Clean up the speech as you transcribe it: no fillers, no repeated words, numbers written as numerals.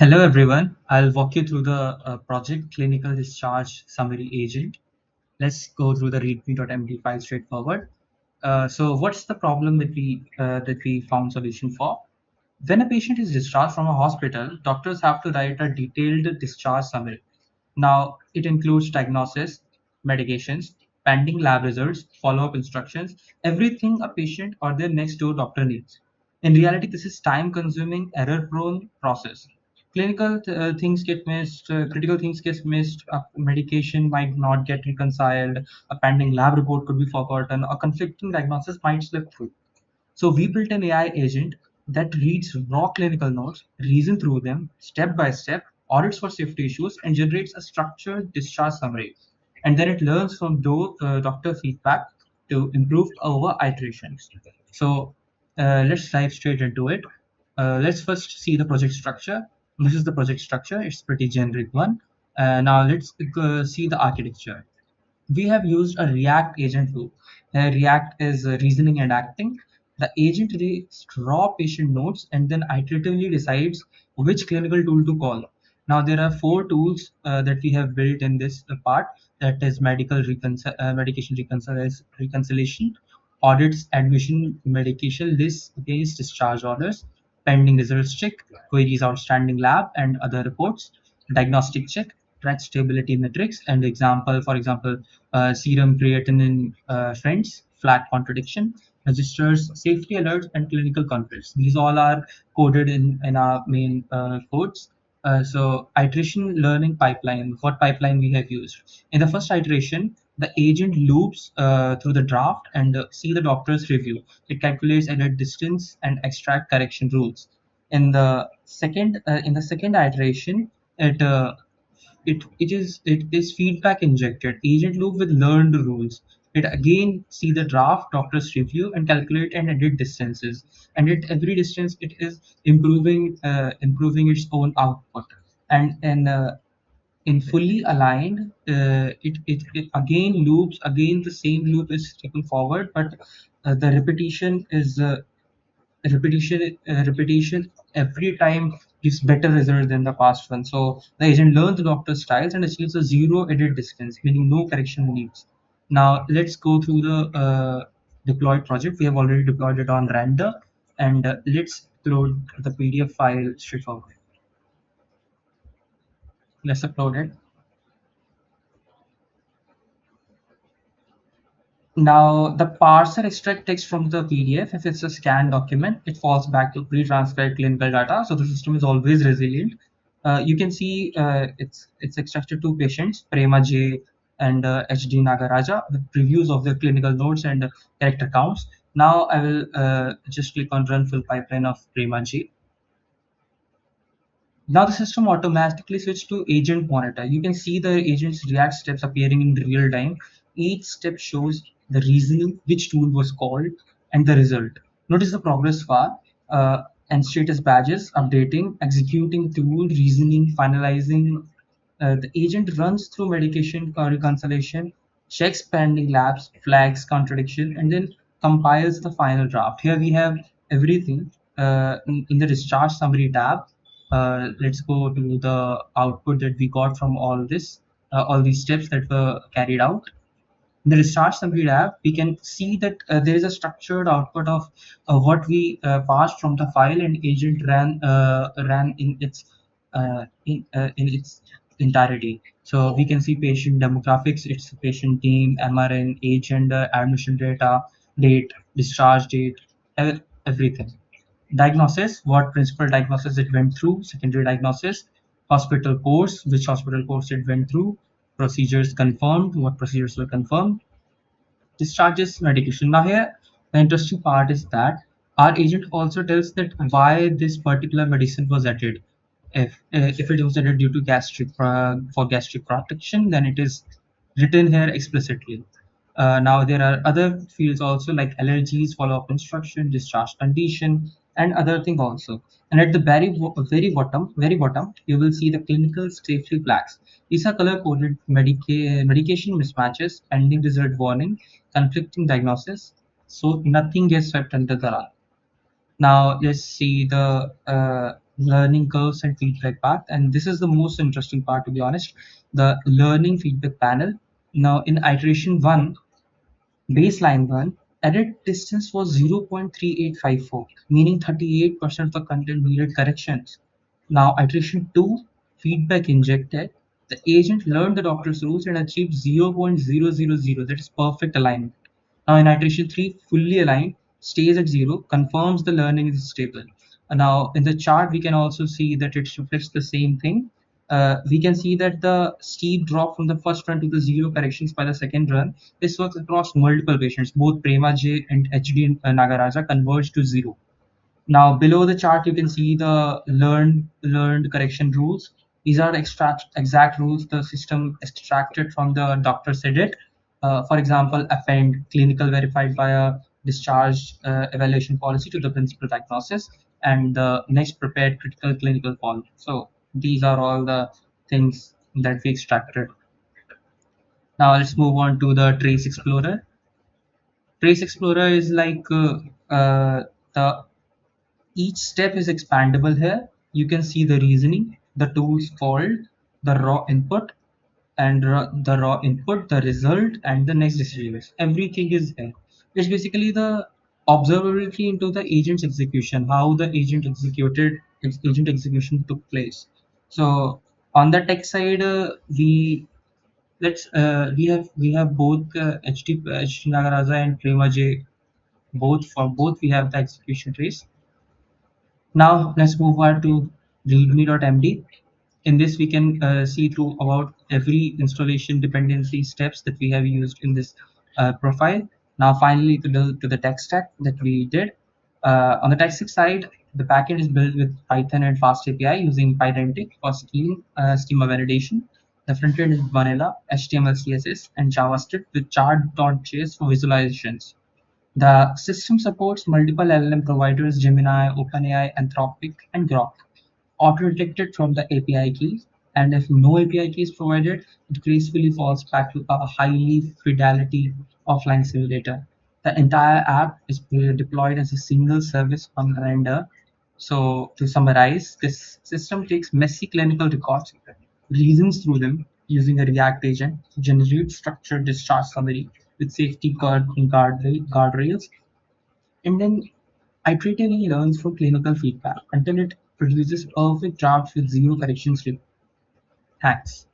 Hello everyone, I'll walk you through the project clinical discharge summary agent. Let's go through the readme.md file straightforward. So what's the problem that we found solution for? When a patient is discharged from a hospital, doctors have to write a detailed discharge summary. Now, it includes diagnosis, medications, pending lab results, follow-up instructions, everything a patient or their next door doctor needs. In reality, this is time-consuming, error-prone process. Clinical things get missed, critical things get missed, a medication might not get reconciled, a pending lab report could be forgotten, a conflicting diagnosis might slip through. So we built an AI agent that reads raw clinical notes, reasons through them step by step, audits for safety issues, and generates a structured discharge summary. And then it learns from doctor feedback to improve over iterations. So let's dive straight into it. Let's first see the project structure. This is the project structure. It's pretty generic one. Now let's see the architecture. We have used a React agent tool. React is reasoning and acting. The agent reads raw patient notes and then iteratively decides which clinical tool to call. Now, there are four tools that we have built in this part, that is medication reconciliation, audits, admission, medication lists against discharge orders, pending results check, queries outstanding lab and other reports, diagnostic check, track stability metrics, and for example, serum creatinine trends, flat contradiction, registers safety alerts, and clinical conflicts. These all are coded in our main codes. So iteration learning pipeline, what pipeline we have used. In the first iteration, the agent loops through the draft and see the doctor's review. It calculates edit distance and extract correction rules. In the second iteration, it it is feedback injected agent loop with learned rules. It again see the draft doctor's review and calculate and edit distances, and at every distance it is improving its own output. And in fully aligned, it again loops, again the same loop is taken forward, but the repetition every time gives better result than the past one. So the agent learns the doctor's styles and achieves a zero edit distance, meaning no correction needs. Now let's go through the deployed project. We have already deployed it on render, and let's upload the PDF file straightforward. Let's upload it. Now, the parser extract text from the PDF. If it's a scanned document, it falls back to pre-transcribed clinical data. So the system is always resilient. You can see it's extracted two patients, Prema J and HD Nagaraja, with previews of their clinical notes and character counts. Now I will just click on run full pipeline of Prema J. Now the system automatically switched to agent monitor. You can see the agent's React steps appearing in real time. Each step shows the reasoning, which tool was called, and the result. Notice the progress bar and status badges, updating, executing tool, reasoning, finalizing. The agent runs through medication reconciliation, checks pending labs, flags contradiction, and then compiles the final draft. Here we have everything in the discharge summary tab. Let's go to the output that we got from all these steps that were carried out. In the discharge summary tab, we can see that there is a structured output of what we passed from the file, and agent ran in its entirety. So we can see patient demographics, its patient name, MRN, age, gender, admission data, date, discharge date, everything. Diagnosis, what principal diagnosis it went through, secondary diagnosis, hospital course, which hospital course it went through, procedures confirmed, what procedures were confirmed, discharges medication. Now here, the interesting part is that our agent also tells that why this particular medicine was added. If it was added due to for gastric protection, then it is written here explicitly. Now there are other fields also, like allergies, follow-up instruction, discharge condition, and other thing also. And at the very bottom, you will see the clinical safety flags. These are color-coded medication mismatches, pending result warning, conflicting diagnosis. So nothing gets swept under the rug. Now let's see the learning curves and feedback path. And this is the most interesting part, to be honest, the learning feedback panel. Now, in iteration one, baseline one, edit distance was 0.3854, meaning 38% of the content needed corrections. Now, iteration 2, feedback injected, the agent learned the doctor's rules and achieved 0.000. That is perfect alignment. Now, in iteration 3, fully aligned, stays at 0, confirms the learning is stable. Now, in the chart, we can also see that it reflects the same thing. We can see that the steep drop from the first run to the zero corrections by the second run, this works across multiple patients. Both Prema J and HD Nagaraja converge to zero. Now below the chart, you can see the learned correction rules. These are exact rules the system extracted from the doctor said it. For example, append clinical verified by a discharge evaluation policy to the principal diagnosis, and the next prepared critical clinical follow. So these are all the things that we extracted. Now let's move on to the Trace Explorer. Trace Explorer is like the each step is expandable here. You can see the reasoning, the tools called, the raw input, and the raw input, the result, and the next decisions. Everything is there. It's basically the observability into the agent's execution, how the agent execution took place. So on the tech side, we have both HD Nagaraja and Prema J. Both we have the execution trace. Now let's move on to readme.md. In this, we can see through about every installation dependency steps that we have used in this profile. Now, finally, to the tech stack that we did. On the tech stack side, the backend is built with Python and Fast API using Pydantic for schema validation. The front end is vanilla, HTML, CSS, and JavaScript with chart.js for visualizations. The system supports multiple LLM providers: Gemini, OpenAI, Anthropic, and Grok, auto-detected from the API key, and if no API key is provided, it gracefully falls back to a highly fidelity offline simulator. The entire app is deployed as a single service on render. So to summarize, this system takes messy clinical records, reasons through them using a React agent, generates structured discharge summary with safety guardrails, and then iteratively learns from clinical feedback until it produces perfect drafts with zero corrections. Thanks.